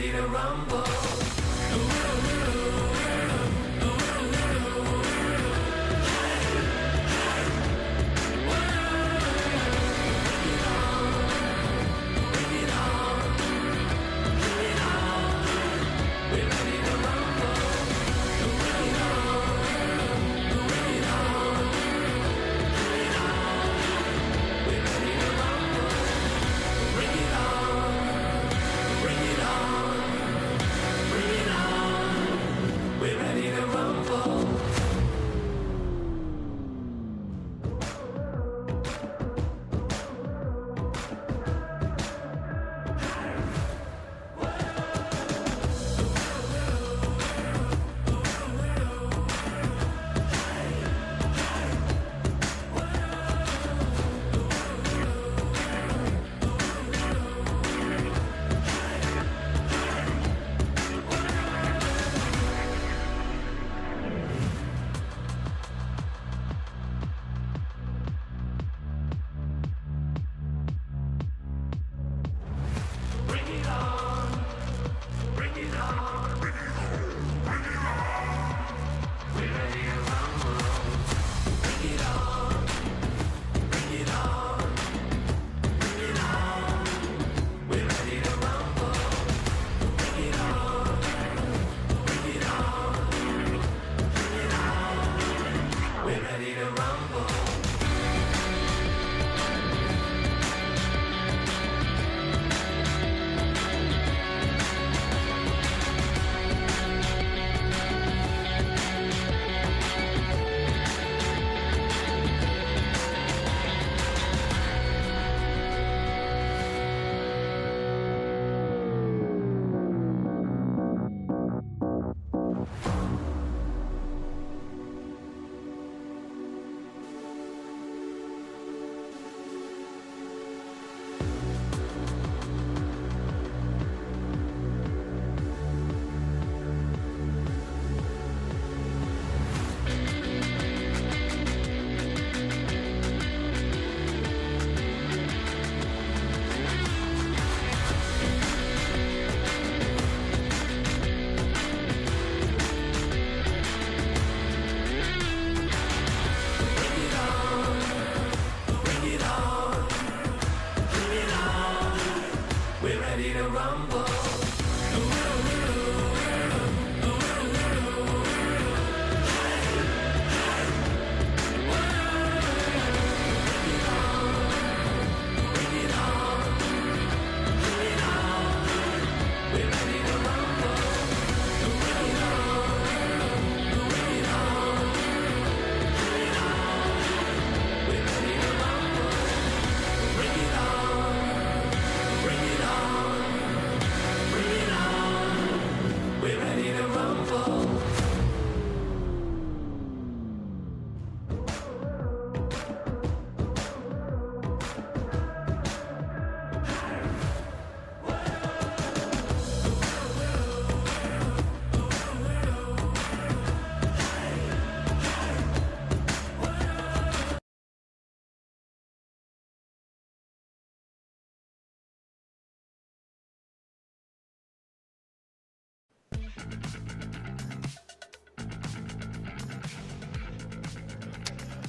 ready to rumble.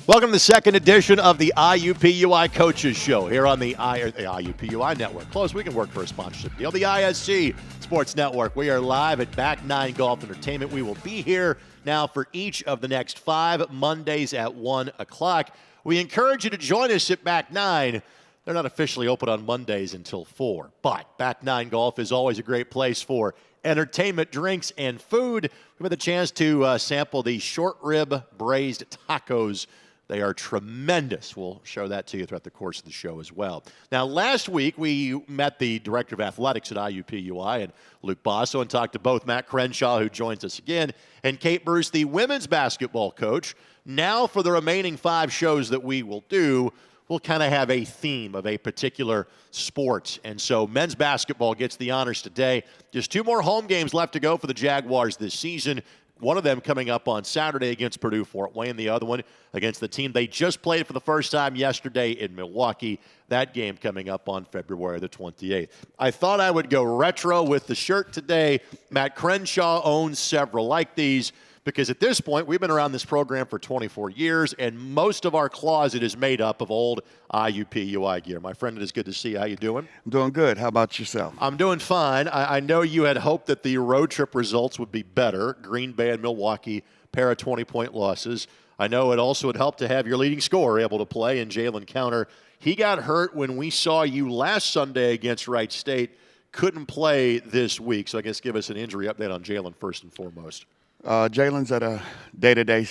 Welcome to the second edition of the IUPUI Coaches Show here on the IUPUI Network. Close, we can work for a sponsorship deal. The ISC Sports Network. We are live at Back 9 Golf Entertainment. We will be here now for each of the next 5 Mondays at 1 o'clock. We encourage you to join us at Back 9. They're not officially open on Mondays until 4, but Back 9 Golf is always a great place for entertainment, drinks, and food. We've had the chance to sample the short rib braised tacos. They are tremendous. We'll show that to you throughout the course of the show as well. Now, last week, we met the Director of Athletics at IUPUI and Luke Basso and talked to both Matt Crenshaw, who joins us again, and Kate Bruce, the women's basketball coach. Now, for the remaining 5 shows that we will do, we'll kind of have a theme of a particular sport. And so men's basketball gets the honors today. Just 2 more home games left to go for the Jaguars this season. One of them coming up on Saturday against Purdue Fort Wayne, the other one against the team they just played for the first time yesterday in Milwaukee. That game coming up on February the 28th. I thought I would go retro with the shirt today. Matt Crenshaw owns several like these, because at this point, we've been around this program for 24 years, and most of our closet is made up of old IUPUI gear. My friend, it is good to see you. How you doing? I'm doing good. How about yourself? I'm doing fine. I know you had hoped that the road trip results would be better. Green Bay and Milwaukee, pair of 20-point losses. I know it also would help to have your leading scorer able to play in Jalen Counter. He got hurt when we saw you last Sunday against Wright State. Couldn't play this week, so I guess give us an injury update on Jalen first and foremost. Jalen's at a day-to-day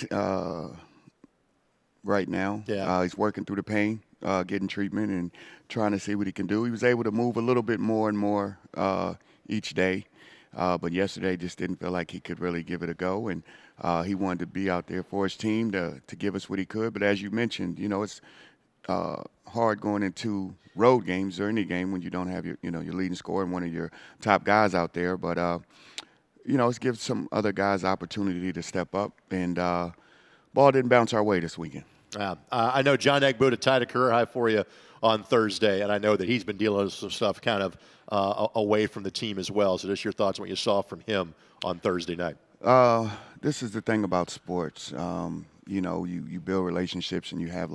right now. Yeah. He's working through the pain, getting treatment, and trying to see what he can do. He was able to move a little bit more and more each day, but yesterday just didn't feel like he could really give it a go, and he wanted to be out there for his team to give us what he could. But as you mentioned, it's hard going into road games or any game when you don't have your leading scorer and one of your top guys out there. But it's give some other guys opportunity to step up, and ball didn't bounce our way this weekend. I know John Egbuda tied a career high for you on Thursday, and I know that he's been dealing with some stuff kind of away from the team as well. So just your thoughts on what you saw from him on Thursday night. This is the thing about sports. You build relationships, and you have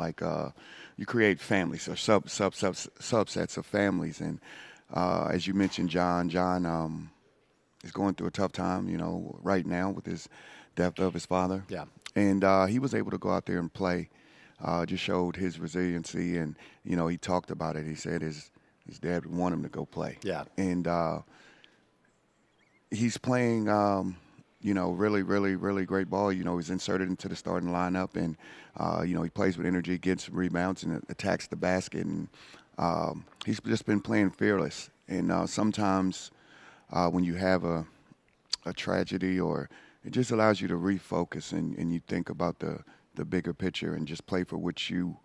you create families or subsets of families. And as you mentioned, John is going through a tough time, right now with his death of his father. Yeah. And he was able to go out there and play. Just showed his resiliency, and he talked about it. He said his dad would want him to go play. Yeah. And he's playing, really, really, really great ball. He's inserted into the starting lineup, and he plays with energy, gets some rebounds, and attacks the basket. And he's just been playing fearless. And sometimes when you have a tragedy, or it just allows you to refocus, and you think about the bigger picture and just play for what you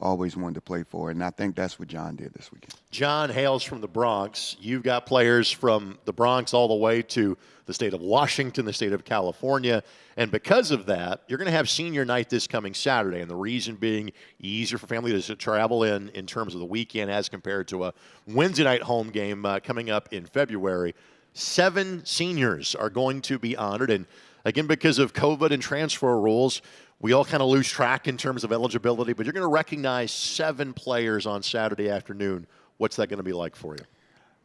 always wanted to play for. And I think that's what John did this weekend. John hails from the Bronx. You've got players from the Bronx all the way to the state of Washington, the state of California. And because of that, you're going to have senior night this coming Saturday. And the reason being easier for families to travel in terms of the weekend as compared to a Wednesday night home game coming up in February. 7 seniors are going to be honored. And again, because of COVID and transfer rules, we all kind of lose track in terms of eligibility, but you're going to recognize 7 players on Saturday afternoon. What's that going to be like for you?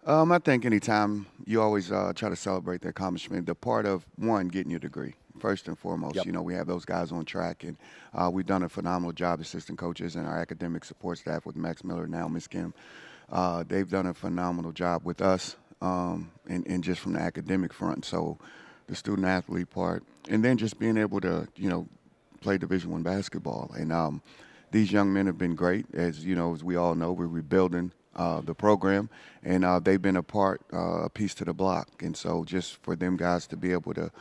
I think anytime you always try to celebrate the accomplishment, the part of, one, getting your degree, first and foremost. Yep. We have those guys on track, and we've done a phenomenal job, assistant coaches and our academic support staff with Max Miller, now Miss Kim. They've done a phenomenal job with us, and just from the academic front. So the student-athlete part, and then just being able to, play Division I basketball. And these young men have been great. As we all know, we're rebuilding the program, and they've been a piece to the block. And so just for them guys to be able to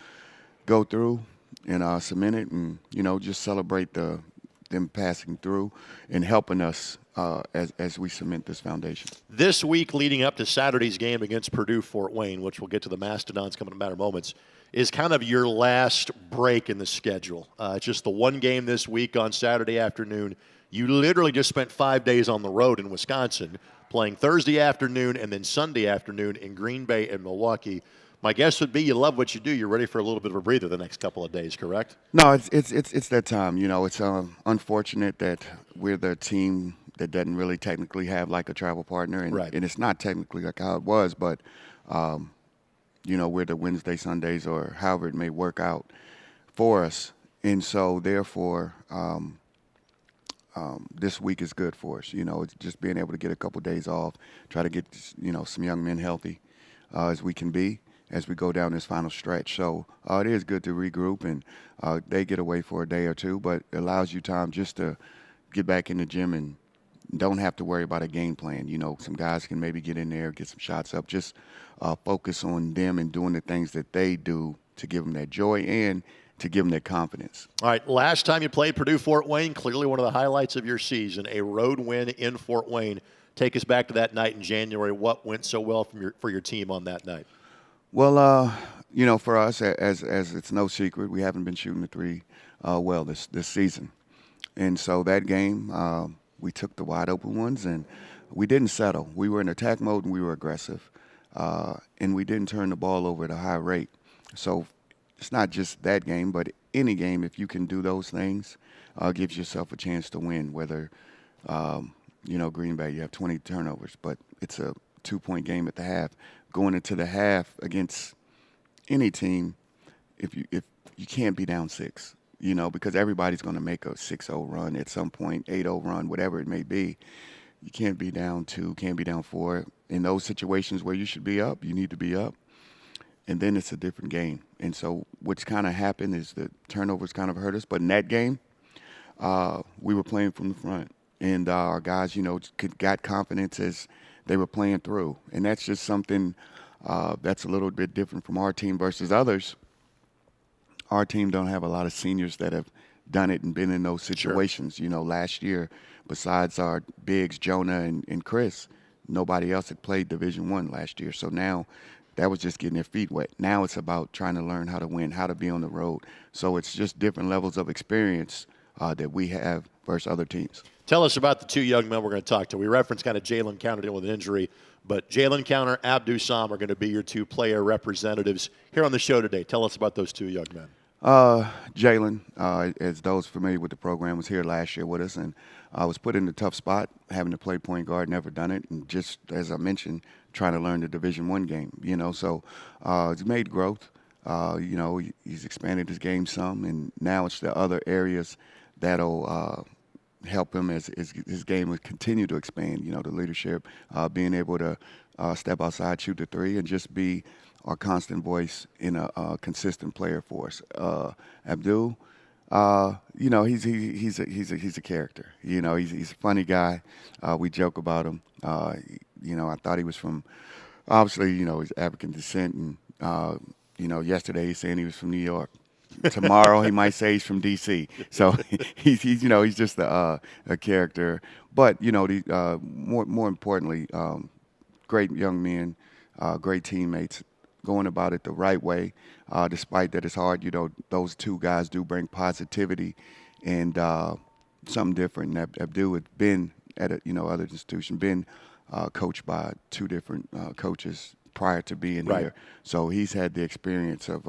go through and cement it, and just celebrate them passing through and helping us as we cement this foundation. This week leading up to Saturday's game against Purdue Fort Wayne, which we'll get to the Mastodons coming in a matter of moments, is kind of your last break in the schedule. Just the one game this week on Saturday afternoon. You literally just spent 5 days on the road in Wisconsin, playing Thursday afternoon and then Sunday afternoon in Green Bay and Milwaukee. My guess would be you love what you do. You're ready for a little bit of a breather the next couple of days, correct? No, it's that time. It's unfortunate that we're the team that doesn't really technically have like a travel partner, and, right. And it's not technically like how it was, but we're the Wednesday, Sundays, or however it may work out for us. And so, therefore, this week is good for us. It's just being able to get a couple days off, try to get, some young men healthy as we can be as we go down this final stretch. So it is good to regroup, and they get away for a day or two, but it allows you time just to get back in the gym and don't have to worry about a game plan. Some guys can maybe get in there, get some shots up, just focus on them and doing the things that they do to give them that joy and to give them that confidence. All right, last time you played Purdue Fort Wayne, clearly one of the highlights of your season, a road win in Fort Wayne. Take us back to that night in January. What went so well for your team on that night? Well, For us, as it's no secret, we haven't been shooting the three well this season. And so that game, we took the wide open ones and we didn't settle. We were in attack mode and we were aggressive. And we didn't turn the ball over at a high rate. So it's not just that game, but any game, if you can do those things, gives yourself a chance to win. Whether, Green Bay, you have 20 turnovers, but it's a 2-point game at the half. Going into the half against any team, if you can't be down 6, because everybody's going to make a 6-0 run at some point, 8-0 run, whatever it may be. You can't be down 2, can't be down 4. In those situations where you should be up, you need to be up. And then it's a different game. And so what's kind of happened is the turnovers kind of hurt us. But in that game, we were playing from the front. And our guys, got confidence as they were playing through. And that's just something that's a little bit different from our team versus others. Our team don't have a lot of seniors that have done it and been in those situations. Sure. Last year, besides our bigs, Jonah and Chris, nobody else had played Division I last year. So now that was just getting their feet wet. Now it's about trying to learn how to win, how to be on the road. So it's just different levels of experience that we have versus other teams. Tell us about the two young men we're going to talk to. We referenced kind of Jalen Counter dealing with an injury, but Jalen Counter, Abdu Sam are going to be your two player representatives here on the show today. Tell us about those two young men. Jalen, as those familiar with the program, was here last year with us and was put in a tough spot, having to play point guard, never done it, and just, as I mentioned, trying to learn the Division I game, So he's made growth. He's expanded his game some, and now it's the other areas that'll help him as his game will continue to expand, the leadership, being able to step outside, shoot the three, and just be our constant voice in a consistent player for us. Abdul, he's a character. He's a funny guy. We joke about him. I thought he was from, obviously, he's African descent, and yesterday he's saying he was from New York. Tomorrow he might say he's from D.C. So he's just a character. But more importantly, great young men, great teammates, going about it the right way. Despite that it's hard, those two guys do bring positivity and something different. And Abdul had been at other institution, been coached by 2 different coaches prior to being here. So he's had the experience of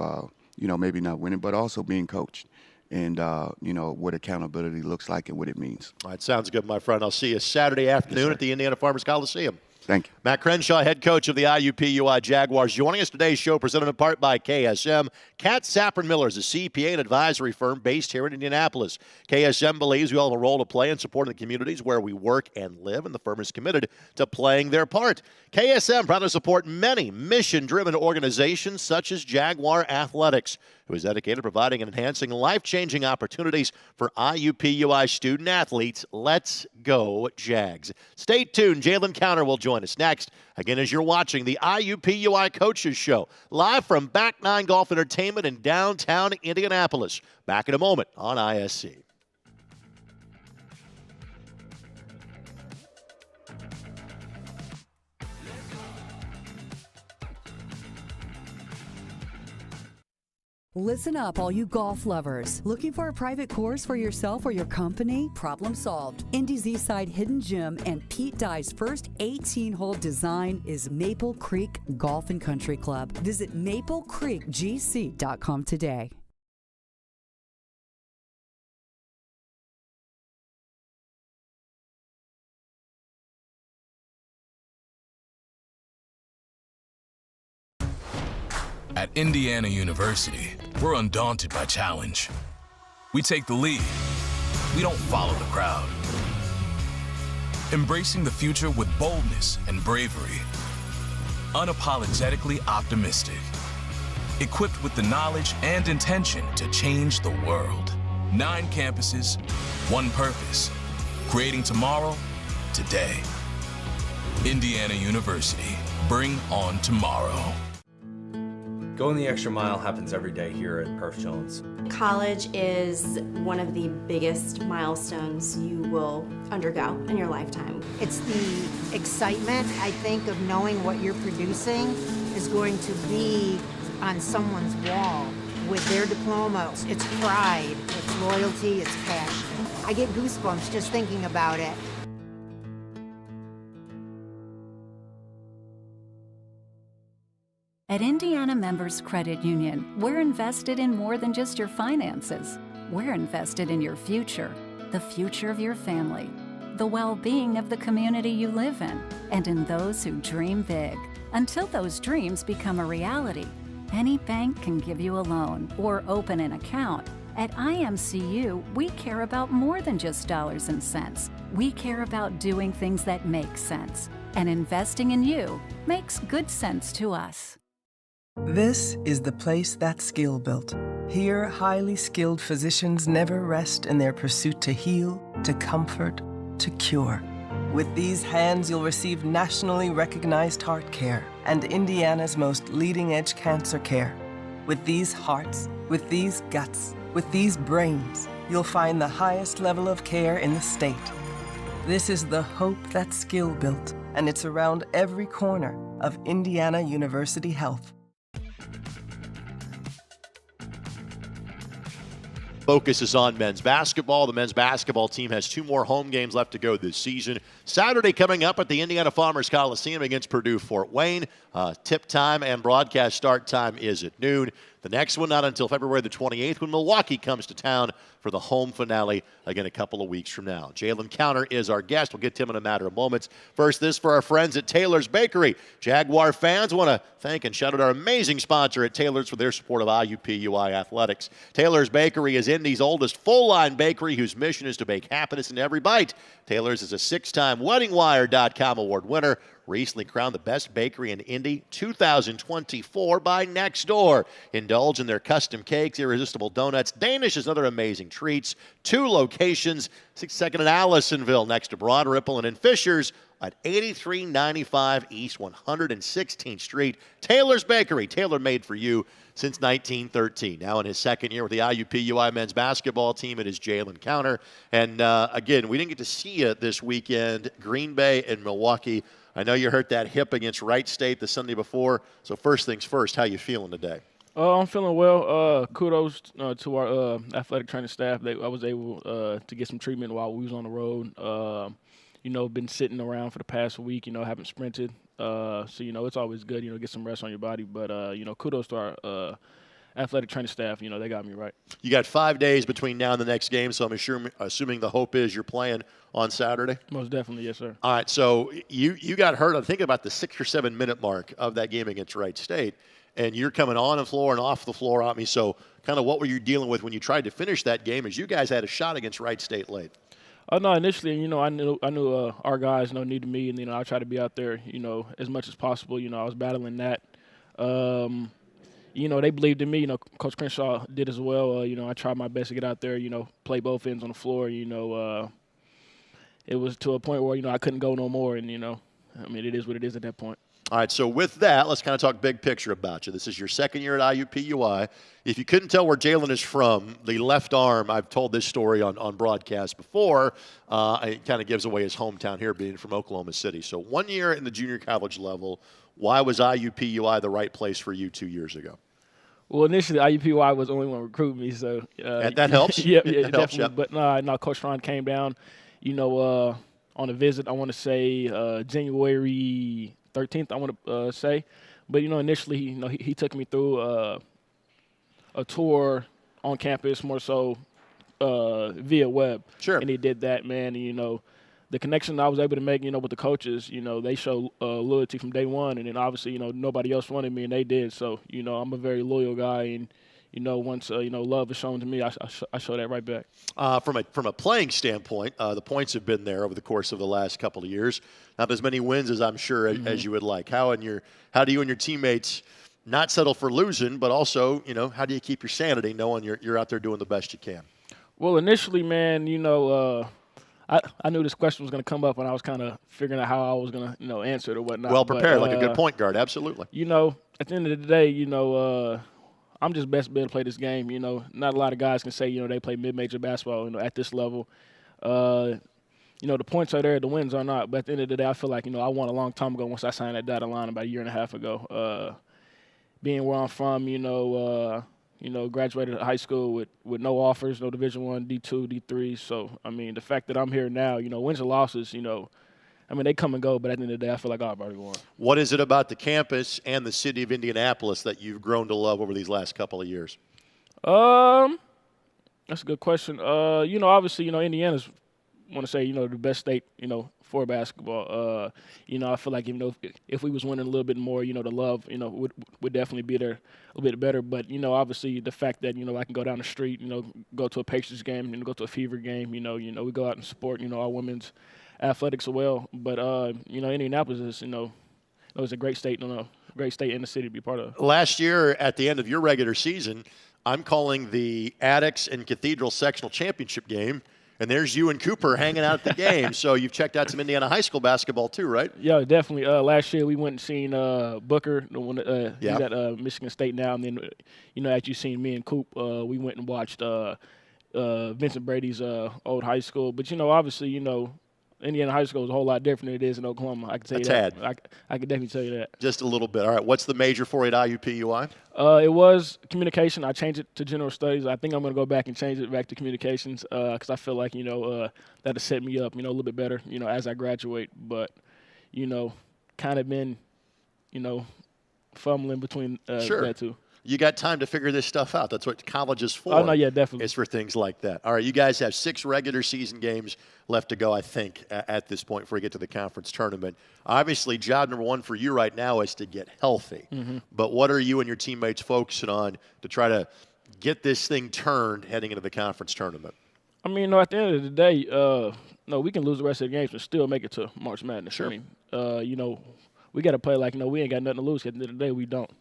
maybe not winning, but also being coached and, what accountability looks like and what it means. All right, sounds good, my friend. I'll see you Saturday afternoon at the Indiana Farmers Coliseum. Thank you. Matt Crenshaw, head coach of the IUPUI Jaguars, joining us today's show, presented in part by KSM. Kat Saprin Miller is a CPA and advisory firm based here in Indianapolis. KSM believes we all have a role to play in supporting the communities where we work and live, and the firm is committed to playing their part. KSM proud to support many mission-driven organizations such as Jaguar Athletics, who is dedicated to providing and enhancing life-changing opportunities for IUPUI student-athletes. Let's go, Jags. Stay tuned. Jalen Counter will join us next. Again, as you're watching the IUPUI Coaches Show, live from Back 9 Golf Entertainment in downtown Indianapolis. Back in a moment on ISC. Listen up, all you golf lovers. Looking for a private course for yourself or your company? Problem solved. Indy's Eastside Hidden Gym and Pete Dye's first 18-hole design is Maple Creek Golf and Country Club. Visit maplecreekgc.com today. At Indiana University, we're undaunted by challenge. We take the lead. We don't follow the crowd. Embracing the future with boldness and bravery. Unapologetically optimistic. Equipped with the knowledge and intention to change the world. 9 campuses, 1 purpose. Creating tomorrow, today. Indiana University. Bring on tomorrow. Going the extra mile happens every day here at Perf Jones. College is one of the biggest milestones you will undergo in your lifetime. It's the excitement, I think, of knowing what you're producing is going to be on someone's wall with their diploma. It's pride, it's loyalty, it's passion. I get goosebumps just thinking about it. At Indiana Members Credit Union, we're invested in more than just your finances. We're invested in your future, the future of your family, the well-being of the community you live in, and in those who dream big. Until those dreams become a reality, any bank can give you a loan or open an account. At IMCU, we care about more than just dollars and cents. We care about doing things that make sense. And investing in you makes good sense to us. This is the place that's skill built. Here, highly skilled physicians never rest in their pursuit to heal, to comfort, to cure. With these hands, you'll receive nationally recognized heart care and Indiana's most leading-edge cancer care. With these hearts, with these guts, with these brains, you'll find the highest level of care in the state. This is the hope that's skill built, and it's around every corner of Indiana University Health. Focus is on men's basketball. The men's basketball team has 2 more home games left to go this season. Saturday coming up at the Indiana Farmers Coliseum against Purdue Fort Wayne. Tip time and broadcast start time is at noon. The next one not until February the 28th when Milwaukee comes to town for the home finale, again, a couple of weeks from now. Jalen Counter is our guest. We'll get to him in a matter of moments. First, this for our friends at Taylor's Bakery. Jaguar fans want to thank and shout out our amazing sponsor at Taylor's for their support of IUPUI athletics. Taylor's Bakery is Indy's oldest full-line bakery whose mission is to bake happiness in every bite. Taylor's is a 6-time WeddingWire.com award winner, recently crowned the best bakery in Indy 2024 by Nextdoor. Indulge in their custom cakes, irresistible donuts, Danish and other amazing treats. 2 locations, 62nd and Allisonville next to Broad Ripple, and in Fishers at 8395 East 116th Street. Taylor's Bakery, tailor-made for you since 1913. Now in his second year with the IUPUI men's basketball team, it is Jalen Counter. And again, we didn't get to see you this weekend, Green Bay and Milwaukee. I know you hurt that hip against Wright State the Sunday before. So first things first, how you feeling today? I'm feeling well. Kudos to our athletic training staff. I was able to get some treatment while we was on the road. Been sitting around for the past week, haven't sprinted. So, it's always good, get some rest on your body. But, kudos to our athletic training staff. They got me right. You got 5 days between now and the next game, so I'm assuming the hope is you're playing on Saturday? Most definitely, yes, sir. All right, so you got hurt, I think, about the 6 or 7 minute mark of that game against Wright State, and you're coming on the floor and off the floor on me. So kind of what were you dealing with when you tried to finish that game, as you guys had a shot against Wright State late? No, initially, I knew our guys, needed me, and, I tried to be out there, as much as possible. I was battling that. They believed in me. Coach Crenshaw did as well. I tried my best to get out there, play both ends on the floor. It was to a point where, I couldn't go no more, and, it is what it is at that point. All right, so with that, let's kind of talk big picture about you. This is your second year at IUPUI. If you couldn't tell where Jalen is from, the left arm, I've told this story on broadcast before, it kind of gives away his hometown here, being from Oklahoma City. So 1 year in the junior college level, why was IUPUI the right place for you 2 years ago? Well, initially, IUPUI was the only one recruiting me, so and that helps. Yeah, it definitely. Helps, But no, Coach Ron came down, on a visit. I want to say January 13th. I want to say, but initially, he took me through a tour on campus, more so via web. Sure. And he did that, man. And, the connection I was able to make, with the coaches, they show loyalty from day one. And then obviously, nobody else wanted me, and they did. So, I'm a very loyal guy, and once love is shown to me, I show that right back. From a playing standpoint, the points have been there over the course of the last couple of years. Not as many wins as I'm sure as you would like. How do you and your teammates not settle for losing, but also how do you keep your sanity knowing you're out there doing the best you can? Well, initially, man, I knew this question was going to come up, and I was kind of figuring out how I was going to answer it or whatnot. Well prepared, like a good point guard, absolutely. At the end of the day, I'm just best able to play this game. Not a lot of guys can say, they play mid-major basketball, at this level. The points are there, the wins are not. But at the end of the day, I feel like, I won a long time ago once I signed that dotted line about a year and a half ago. being where I'm from, graduated high school with no offers, no Division I, D2, D3. So, I mean, the fact that I'm here now, wins and losses, they come and go, but at the end of the day, I feel like I've already won. What is it about the campus and the city of Indianapolis that you've grown to love over these last couple of years? That's a good question. Obviously, Indiana's want to say, the best state, for basketball. I feel like, if we was winning a little bit more, the love, would definitely be there a little bit better. But, obviously the fact that, I can go down the street, go to a Pacers game, go to a Fever game, we go out and support, our women's athletics as well. But, Indianapolis is, it's a great state, great state in the city to be part of. Last year, at the end of your regular season, I'm calling the Addicts and Cathedral sectional championship game, and there's you and Cooper hanging out at the game. So you've checked out some Indiana high school basketball too, right? Yeah, definitely. Last year we went and seen Booker, the one he's at Michigan State now, and then after you seen me and Coop, we went and watched Vincent Brady's old high school. But obviously, Indiana high school is a whole lot different than it is in Oklahoma. I can tell you that. I can definitely tell you that. Just a little bit. All right. What's the major for you at IUPUI? It was communication. I changed it to general studies. I think I'm going to go back and change it back to communications because I feel like, that'll set me up, a little bit better, as I graduate. But, kind of been, fumbling between that too. You got time to figure this stuff out. That's what college is for. Oh, no, yeah, definitely. It's for things like that. All right, you guys have 6 regular season games left to go, I think, at this point before you get to the conference tournament. Obviously, job number 1 for you right now is to get healthy. Mm-hmm. But what are you and your teammates focusing on to try to get this thing turned heading into the conference tournament? I mean, at the end of the day, we can lose the rest of the games and still make it to March Madness. Sure. I mean, we got to play like, we ain't got nothing to lose. At the end of the day, we don't.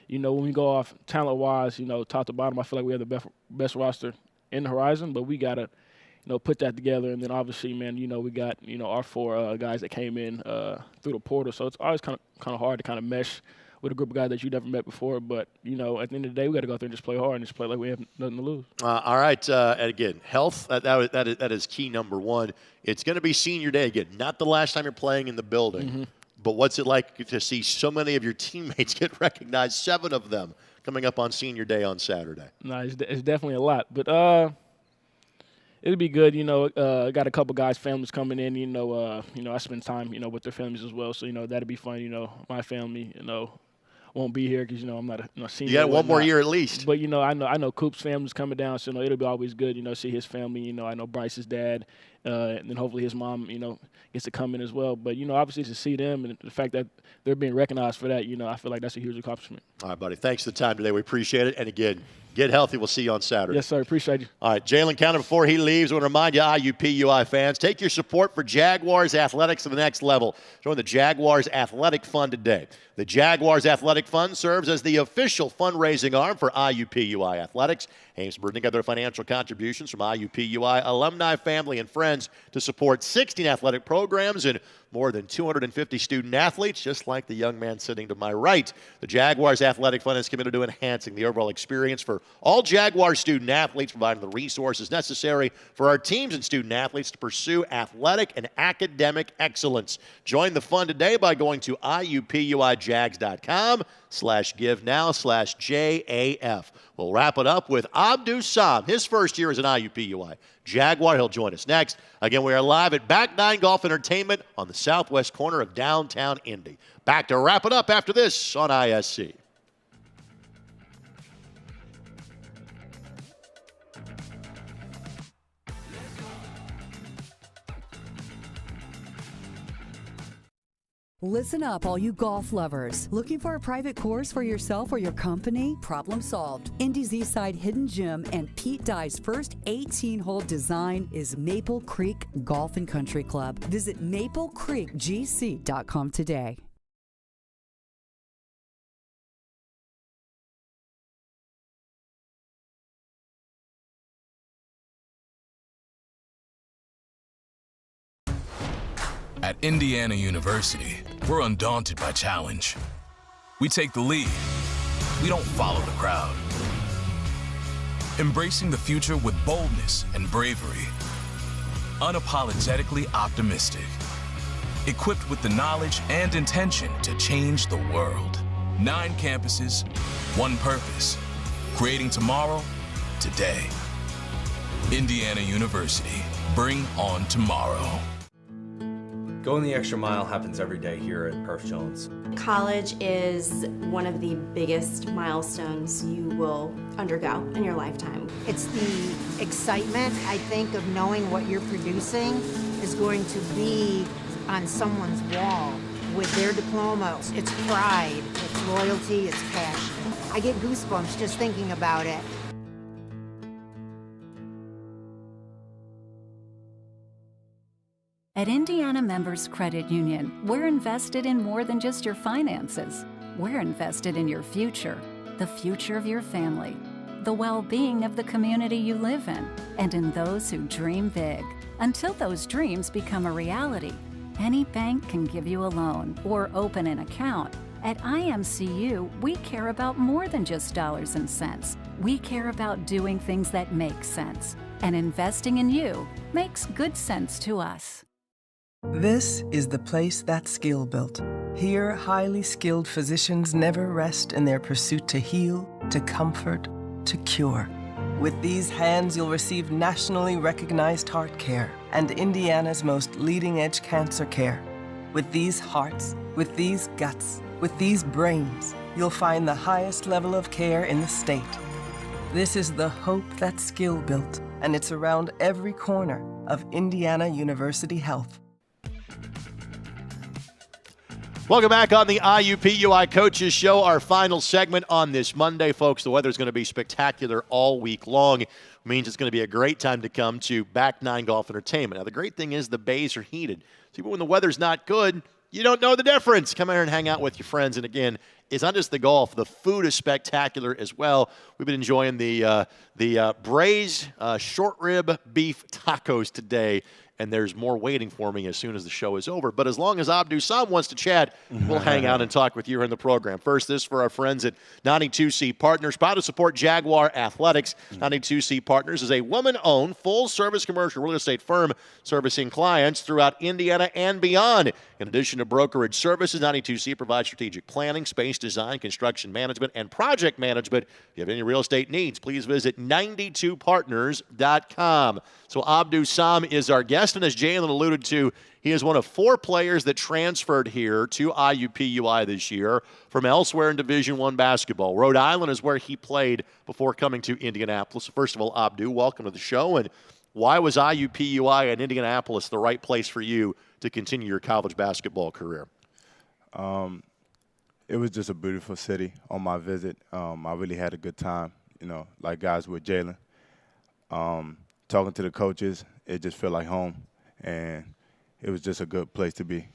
When we go off talent-wise, top to bottom, I feel like we have the best roster in the horizon, but we got to, put that together. And then obviously, man, we got, our 4 guys that came in through the portal. So it's always kind of hard to kind of mesh with a group of guys that you never met before. But, at the end of the day, we got to go out there and just play hard and just play like we have nothing to lose. All right. And again, health, that is key number 1. It's going to be senior day again, not the last time you're playing in the building. Mm-hmm. But what's it like to see so many of your teammates get recognized, 7 of them coming up on senior day on Saturday? No, it's definitely a lot. But it'll be good. Got a couple guys' families coming in. I spend time, with their families as well. So, that'll be fun. My family, won't be here because, I'm not a senior. You got one more year at least. But, I know Coop's family's coming down. So, it'll be always good, see his family. I know Bryce's dad. And then hopefully his mom, gets to come in as well. But, obviously to see them and the fact that they're being recognized for that, I feel like that's a huge accomplishment. All right, buddy. Thanks for the time today. We appreciate it. And, again, get healthy. We'll see you on Saturday. Yes, sir. Appreciate you. All right, Jalen Counter, before he leaves, I want to remind you, IUPUI fans, take your support for Jaguars athletics to the next level. Join the Jaguars Athletic Fund today. The Jaguars Athletic Fund serves as the official fundraising arm for IUPUI athletics, aims to bring together financial contributions from IUPUI alumni, family, and friends to support 16 athletic programs and more than 250 student athletes, just like the young man sitting to my right. The Jaguars Athletic Fund is committed to enhancing the overall experience for all Jaguars student athletes, providing the resources necessary for our teams and student athletes to pursue athletic and academic excellence. Join the fund today by going to IUPUIJags.com/give-now/JAF. We'll wrap it up with Abdu Sam, his first year as an IUPUI Jaguar. He'll join us next. Again, we are live at Back 9 Golf Entertainment on the southwest corner of downtown Indy. Back to wrap it up after this on ISC. Listen up, all you golf lovers. Looking for a private course for yourself or your company? Problem solved. Indy's Eastside Hidden Gym and Pete Dye's first 18-hole design is Maple Creek Golf and Country Club. Visit maplecreekgc.com today. At Indiana University, we're undaunted by challenge. We take the lead. We don't follow the crowd. Embracing the future with boldness and bravery. Unapologetically optimistic. Equipped with the knowledge and intention to change the world. 9 campuses, one purpose, creating tomorrow, today. Indiana University, bring on tomorrow. Going the extra mile happens every day here at Perf Jones. College is one of the biggest milestones you will undergo in your lifetime. It's the excitement, I think, of knowing what you're producing is going to be on someone's wall with their diploma. It's pride, it's loyalty, it's passion. I get goosebumps just thinking about it. At Indiana Members Credit Union, we're invested in more than just your finances. We're invested in your future, the future of your family, the well-being of the community you live in, and in those who dream big. Until those dreams become a reality, any bank can give you a loan or open an account. At IMCU, we care about more than just dollars and cents. We care about doing things that make sense. And investing in you makes good sense to us. This is the place that's skill built. Here, highly skilled physicians never rest in their pursuit to heal, to comfort, to cure. With these hands, you'll receive nationally recognized heart care and Indiana's most leading-edge cancer care. With these hearts, with these guts, with these brains, you'll find the highest level of care in the state. This is the hope that's skill built, and it's around every corner of Indiana University Health. Welcome back on the IUPUI Coaches Show, our final segment on this Monday. Folks, the weather's going to be spectacular all week long. It means it's going to be a great time to come to Back 9 Golf Entertainment. Now, the great thing is the bays are heated. So even when the weather's not good, you don't know the difference. Come here and hang out with your friends. And again, it's not just the golf. The food is spectacular as well. We've been enjoying the braised short rib beef tacos today. And there's more waiting for me as soon as the show is over. But as long as Abdu Sam wants to chat, we'll hang out and talk with you in the program. First, this for our friends at 92C Partners. Proud to support Jaguar Athletics. 92C Partners is a woman-owned, full-service commercial real estate firm servicing clients throughout Indiana and beyond. In addition to brokerage services, 92C provides strategic planning, space design, construction management, and project management. If you have any real estate needs, please visit 92partners.com. So Abdu Sam is our guest, and as Jalen alluded to, he is one of 4 players that transferred here to IUPUI this year from elsewhere in Division I basketball. Rhode Island is where he played before coming to Indianapolis. First of all, Abdu, welcome to the show. And why was IUPUI and Indianapolis the right place for you to continue your college basketball career? It was just a beautiful city on my visit. I really had a good time, like guys with Jalen. Talking to the coaches, it just felt like home, and it was just a good place to be.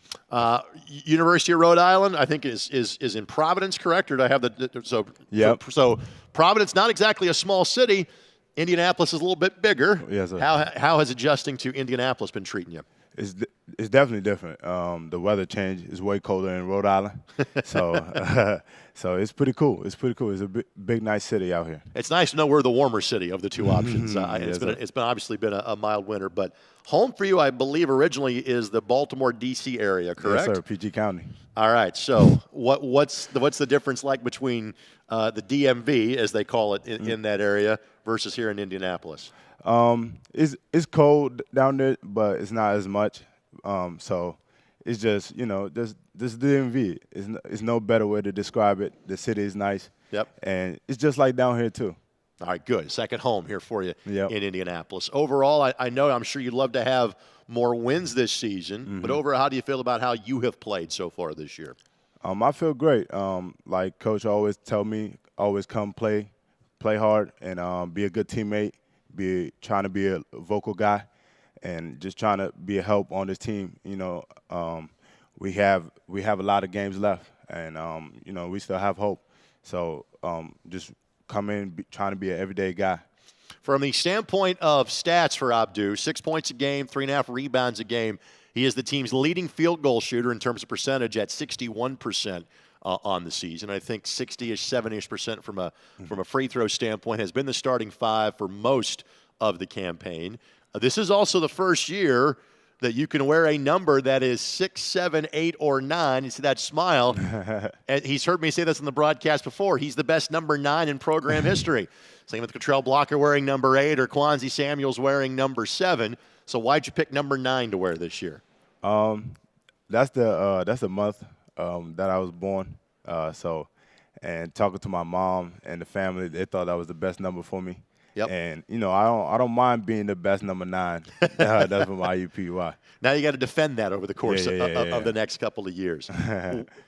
University of Rhode Island, I think, is in Providence, correct? Or do I have so? Yep. So Providence, not exactly a small city. Indianapolis is a little bit bigger. Yes, sir. How has adjusting to Indianapolis been treating you? It's definitely different. The weather change is way colder in Rhode Island, so so it's pretty cool. It's pretty cool. It's a big, nice city out here. It's nice to know we're the warmer city of the two options. Yes, it's been obviously been a mild winter, but home for you, I believe, originally is the Baltimore D.C. area, correct? Yes, sir. PG County. All right. So what's the difference like between the DMV, as they call it, in that area versus here in Indianapolis? It's cold down there, but it's not as much. So it's just, this DMV. It's no better way to describe it. The city is nice. Yep. And it's just like down here, too. All right, good. Second home here for you Yep. in Indianapolis. Overall, I'm sure you'd love to have more wins this season, but overall, how do you feel about how you have played so far this year? I feel great. Like Coach always tell me, always come play hard, and be a good teammate. Trying to be a vocal guy, and just trying to be a help on this team. We have a lot of games left, and we still have hope. So just come in trying to be an everyday guy. From the standpoint of stats for Abdu, 6 points a game, 3.5 rebounds a game. He is the team's leading field goal shooter in terms of percentage at 61%. On the season, I think 60-ish, 70-ish% from a free throw standpoint has been the starting 5 for most of the campaign. This is also the first year that you can wear a number that is 6, 7, 8, or 9. You see that smile. And he's heard me say this in the broadcast before. He's the best number 9 in program history. Same with Cottrell Blocker wearing number 8 or Kwanzi Samuels wearing number 7. So why'd you pick number 9 to wear this year? That's the month that I was born. And talking to my mom and the family, they thought that was the best number for me. Yep. And I don't mind being the best number 9. That's from IUPUI. Now you got to defend that over the course of the next couple of years.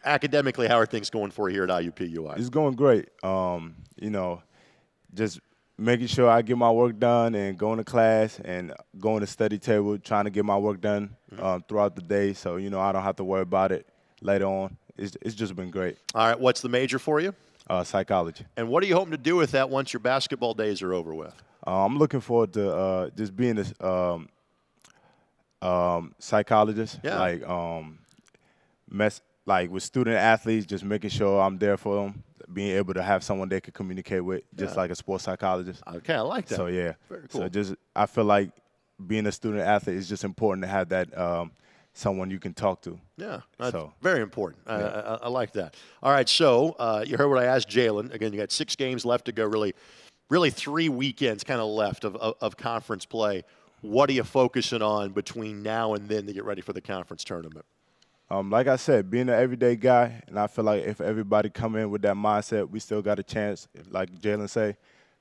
Academically, how are things going for you here at IUPUI? It's going great. Just making sure I get my work done and going to class and going to study table, trying to get my work done throughout the day. So I don't have to worry about it later on. It's just been great. All right, what's the major for you? Psychology. And what are you hoping to do with that once your basketball days are over with? I'm looking forward to just being a psychologist. Yeah. Like with student athletes, just making sure I'm there for them, being able to have someone they could communicate with, just like a sports psychologist. Okay, I like that. So yeah, very cool. So I feel like being a student athlete is just important to have that someone you can talk to. Yeah, that's very important. I like that. All right, so you heard what I asked Jalen. Again, you got 6 games left to go, really 3 weekends kind of left of conference play. What are you focusing on between now and then to get ready for the conference tournament? Like I said, being an everyday guy, and I feel like if everybody come in with that mindset, we still got a chance. Like Jalen say,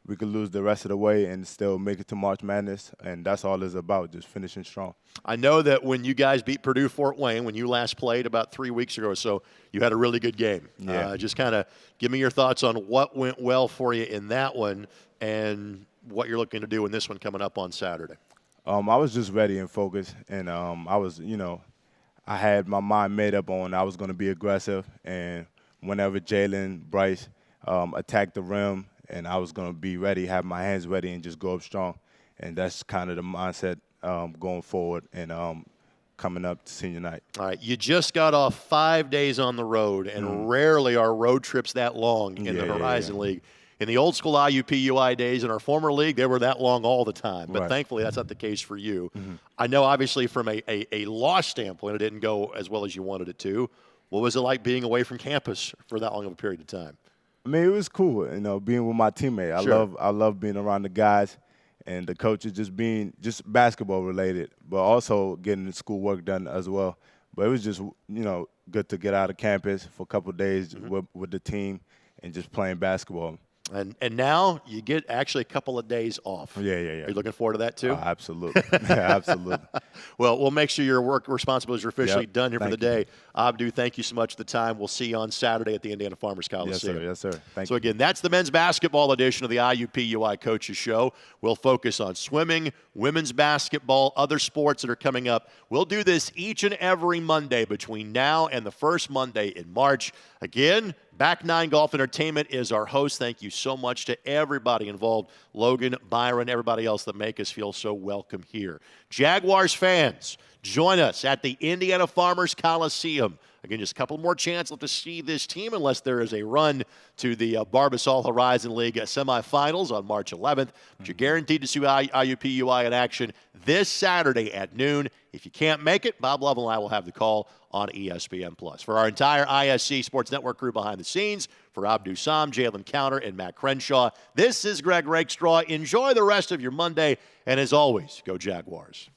we could lose the rest of the way and still make it to March Madness, and that's all it's about, just finishing strong. I know that when you guys beat Purdue Fort Wayne, when you last played about 3 weeks ago or so, you had a really good game. Yeah. Just kind of give me your thoughts on what went well for you in that one and what you're looking to do in this one coming up on Saturday. I was just ready and focused, and I was, I had my mind made up on I was going to be aggressive, and whenever Jalen, Bryce attacked the rim, and I was going to be ready, have my hands ready, and just go up strong. And that's kind of the mindset going forward and coming up to senior night. All right, you just got off 5 days on the road, and rarely are road trips that long in the Horizon League. In the old school IUPUI days in our former league, they were that long all the time. But thankfully, that's not the case for you. I know, obviously, from a loss standpoint, it didn't go as well as you wanted it to. What was it like being away from campus for that long of a period of time? I mean, it was cool, being with my teammate. I love being around the guys and the coaches, just basketball related, but also getting the school work done as well. But it was just, good to get out of campus for a couple of days with the team and just playing basketball. And now you get actually a couple of days off. Yeah. Are you looking forward to that too? Absolutely. Absolutely. Well, we'll make sure your work responsibilities are officially done here for the day. Abdu, thank you so much for the time. We'll see you on Saturday at the Indiana Farmers Coliseum. Yes, sir. Thank you. So, again, that's the men's basketball edition of the IUPUI Coaches Show. We'll focus on swimming, women's basketball, other sports that are coming up. We'll do this each and every Monday between now and the first Monday in March. Again, Back 9 Golf Entertainment is our host. Thank you so much to everybody involved, Logan, Byron, everybody else that make us feel so welcome here. Jaguars fans, join us at the Indiana Farmers Coliseum. Again, just a couple more chances to see this team unless there is a run to the Barbasol Horizon League semifinals on March 11th. But you're guaranteed to see IUPUI in action this Saturday at noon. If you can't make it, Bob Love and I will have the call on ESPN+. For our entire ISC Sports Network crew behind the scenes, for Abdu Sam, Jalen Counter, and Matt Crenshaw, this is Greg Rakestraw. Enjoy the rest of your Monday, and as always, go Jaguars.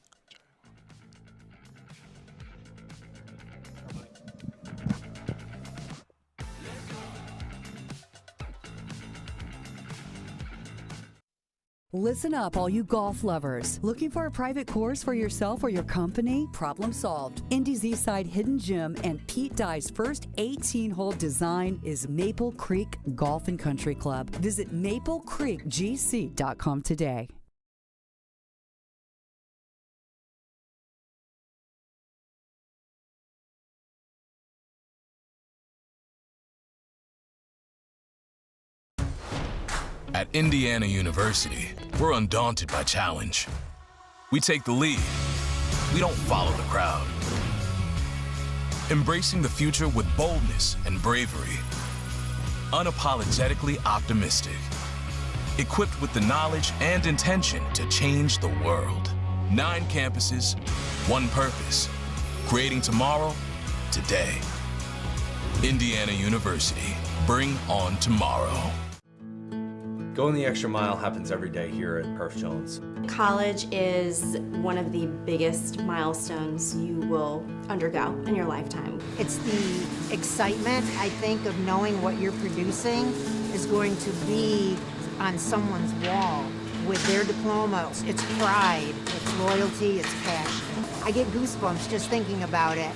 Listen up, all you golf lovers. Looking for a private course for yourself or your company? Problem solved. Indy's Eastside Hidden Gym and Pete Dye's first 18-hole design is Maple Creek Golf and Country Club. Visit maplecreekgc.com today. At Indiana University, we're undaunted by challenge. We take the lead. We don't follow the crowd. Embracing the future with boldness and bravery. Unapologetically optimistic. Equipped with the knowledge and intention to change the world. 9 campuses, 1 purpose. Creating tomorrow, today. Indiana University. Bring on tomorrow. Going the extra mile happens every day here at Perf Jones. College is one of the biggest milestones you will undergo in your lifetime. It's the excitement, I think, of knowing what you're producing is going to be on someone's wall with their diploma. It's pride, it's loyalty, it's passion. I get goosebumps just thinking about it.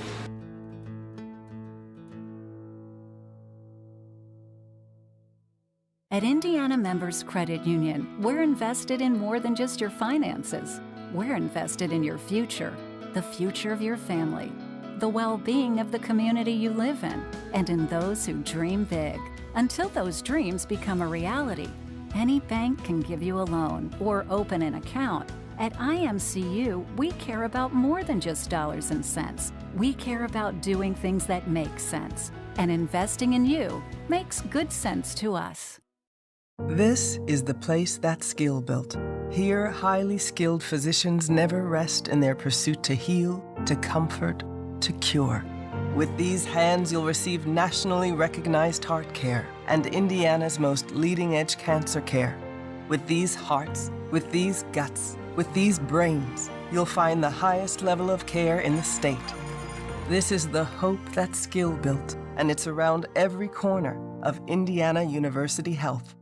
At Indiana Members Credit Union, we're invested in more than just your finances. We're invested in your future, the future of your family, the well-being of the community you live in, and in those who dream big. Until those dreams become a reality, any bank can give you a loan or open an account. At IMCU, we care about more than just dollars and cents. We care about doing things that make sense. And investing in you makes good sense to us. This is the place that's skill built. Here, highly skilled physicians never rest in their pursuit to heal, to comfort, to cure. With these hands, you'll receive nationally recognized heart care and Indiana's most leading-edge cancer care. With these hearts, with these guts, with these brains, you'll find the highest level of care in the state. This is the hope that's skill built, and it's around every corner of Indiana University Health.